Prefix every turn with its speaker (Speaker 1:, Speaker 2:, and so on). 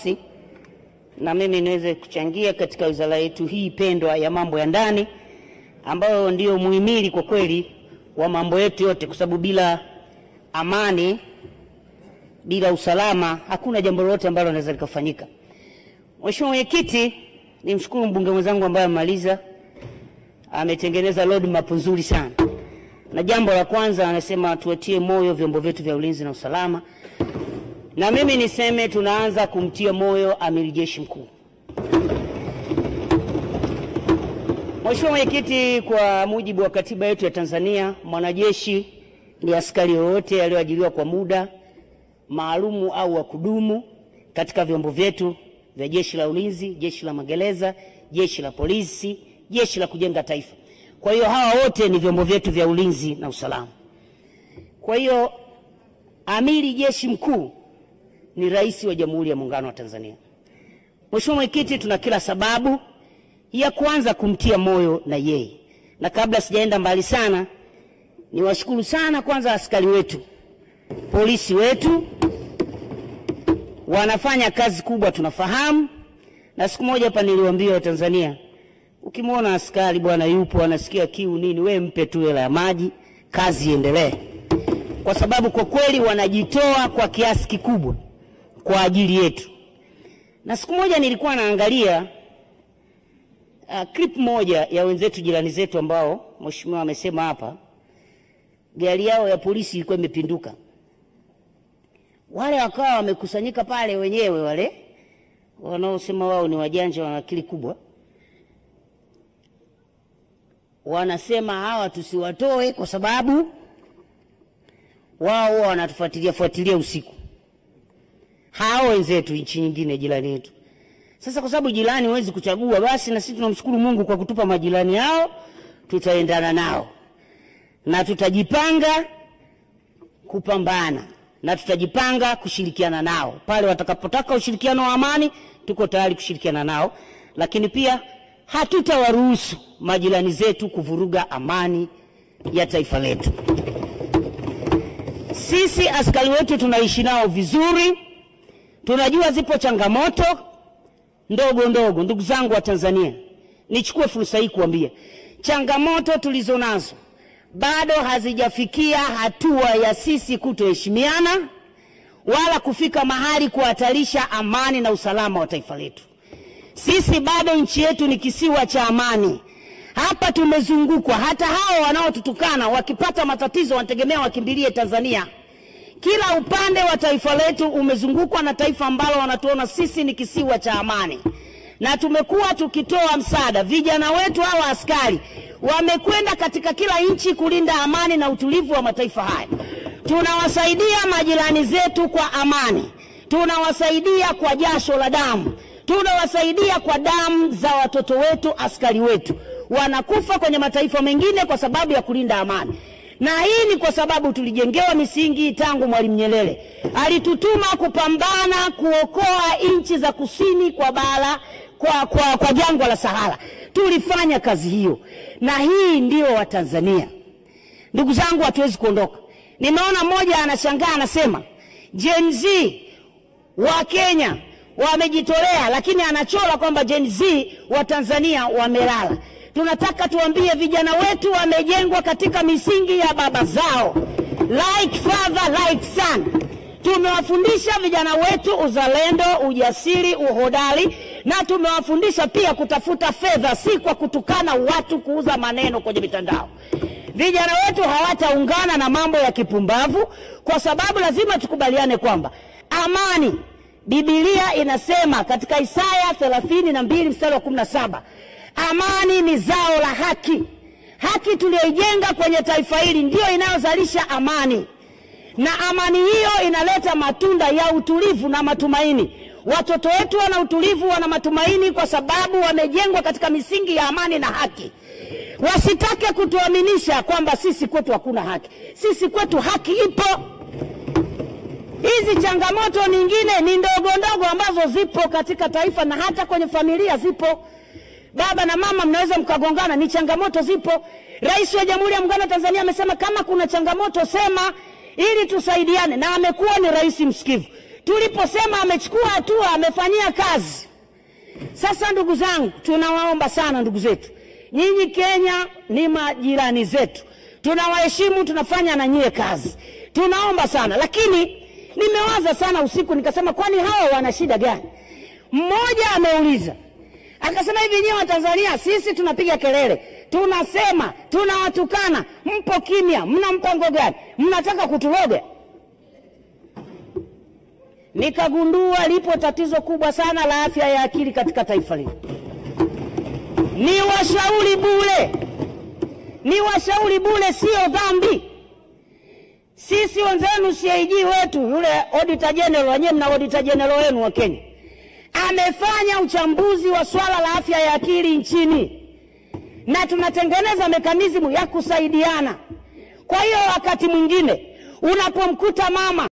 Speaker 1: nafasi na mimi niweze kuchangia katika wizara yetu hii pendwa ya mambo ya ndani, ambayo ndio muhimili kwa kweli wa mambo yetu yote, kwa sababu bila amani, bila usalama, hakuna jambo lolote ambalo linaweza likafanyika. Mheshimiwa Mwenyekiti, nimshukuru mbunge mwenzangu ambaye amemaliza, ametengeneza roadmap nzuri sana. Na jambo la kwanza anasema tuwatie moyo vyombo vyetu vya ulinzi na usalama. Na mimi niseme tunaanza kumtia moyo Amiri Jeshi Mkuu. Mheshimiwa Mwenyekiti, kwa mujibu wa katiba yetu ya Tanzania, mwanajeshi ni askari yoyote aliyoajiriwa kwa muda maalumu au wa kudumu katika vyombo vyetu vya Jeshi la Ulinzi, Jeshi la Magereza, Jeshi la Polisi, Jeshi la Kujenga Taifa. Kwa hiyo hawa wote ni vyombo vyetu vya ulinzi na usalama. Kwa hiyo Amiri Jeshi Mkuu ni Rais wa Jamhuri ya Muungano wa Tanzania. Mheshimiwa Mwenyekiti, tuna kila sababu ya kuanza kumtia moyo na yeye. Na kabla sijaenda mbali sana, niwashukuru sana kwanza askari wetu, polisi wetu, wanafanya kazi kubwa tunafahamu. Na siku moja hapa niliwaambia Watanzania, ukimwona askari bwana yupo anasikia kiu nini, wewe mpe tu hela ya maji, kazi iendelee. Kwa sababu kwa kweli wanajitoa kwa kiasi kikubwa kwa ajili yetu. Na siku moja nilikuwa naangalia clip moja ya wenzetu jirani zetu ambao mheshimiwa amesema hapa, gari yao ya polisi ilikuwa imepinduka. Wale wakawa wamekusanyika pale wenyewe, wale wanaosema wao ni wajanja wana akili kubwa, wanasema hawa tusiwatoe kwa sababu wao wanatufuatilia usiku. Hao wenzetu nchi nyingine jirani yetu. Sasa kwa sababu jirani huwezi kuchagua, basi na sisi tunamshukuru Mungu kwa kutupa majirani hao, tutaendana nao. Na tutajipanga kupambana, na tutajipanga kushirikiana nao. Pale watakapotaka ushirikiano wa amani, tuko tayari kushirikiana nao, lakini pia hatutawaruhusu majirani zetu kuvuruga amani ya taifa letu. Sisi askari wetu tunaishi nao vizuri. Tunajua zipo changamoto ndogo ndogo. Ndugu zangu wa Tanzania, nichukue fursa hii kuambia, changamoto tulizonazo bado hazijafikia hatua ya sisi kutoheshimiana wala kufika mahali kuhatarisha amani na usalama wa taifa letu. Sisi bado nchi yetu ni kisiwa cha amani. Hapa tumezungukwa, hata hao wanaotutukana wakipata matatizo wanategemea wakimbilie Tanzania. Kila upande wa taifa letu umezungukwa na taifa ambalo wanatuona sisi ni kisiwa cha amani. Na tumekuwa tukitoa msaada. Vijana wetu hawa askari wamekwenda katika kila nchi kulinda amani na utulivu wa mataifa haya. Tunawasaidia majirani zetu kwa amani. Tunawasaidia kwa jasho la damu. Tunawasaidia kwa damu za watoto wetu, askari wetu. Wanakufa kwenye mataifa mengine kwa sababu ya kulinda amani. Na hii ni kwa sababu tulijengewa misingi tangu Mwalimu Nyerere. Alitutuma kupambana kuokoa nchi za kusini kwa bara, kwa jangwa la Sahara. Tulifanya kazi hiyo. Na hii ndio wa Tanzania. Ndugu zangu, hatuwezi kuondoka. Nimeona mmoja anashangaa anasema, Gen Z wa Kenya wamejitolea, lakini anachora kwamba Gen Z wa Tanzania wamelala. Tunataka tuambie vijana wetu wamejengwa katika misingi ya baba zao. Like father, like son. Tumewafundisha vijana wetu uzalendo, ujasiri, uhodari, na tumewafundisha pia kutafuta fedha, si kwa kutukana watu, kuuza maneno kwenye mitandao. Vijana wetu hawataungana na mambo ya kipumbavu, kwa sababu lazima tukubaliane kwamba amani, Biblia inasema katika Isaya 32 mstari wa 17, amani ni zao la haki. Haki tuliyoijenga kwenye taifa hili ndio inayozalisha amani. Na amani hiyo inaleta matunda ya utulivu na matumaini. Watoto wetu wana utulivu, wana matumaini kwa sababu wamejengwa katika misingi ya amani na haki. Wasitake kutuaminisha kwamba sisi kwetu hakuna haki. Sisi kwetu haki ipo. Hizi changamoto nyingine ni ndogo ndogo ambazo zipo katika taifa na hata kwenye familia zipo. Baba na mama mnaweza mkagongana, ni changamoto zipo. Rais wa Jamhuri ya Muungano wa Tanzania amesema kama kuna changamoto sema ili tusaidiane, na amekuwa ni rais msikivu. tuliposema amechukua hatua, amefanyia kazi. Sasa ndugu zangu, tunawaomba sana ndugu zetu, nyinyi Kenya ni majirani zetu, tunawaheshimu, tunafanya na nyie kazi, tunaomba sana. Lakini nimewaza sana usiku, nikasema kwani hawa wana shida gani? Mmoja ameuliza akasema, hivi nyinyi wa Tanzania, sisi tunapiga kelele, tunasema, tunawatukana, mpo kimya, mna mpango gani? Mnataka kutuloga? Nikagundua lipo tatizo kubwa sana la afya ya akili katika taifa hili. Ni washauri bure, sio dhambi. Sisi wenzenu CAG wetu, yule auditor general, wenyewe mna auditor general wenu wa Kenya, amefanya uchambuzi wa swala la afya ya akili nchini, na tunatengeneza mekanizimu ya kusaidiana. Kwa hiyo wakati mwingine unapomkuta mama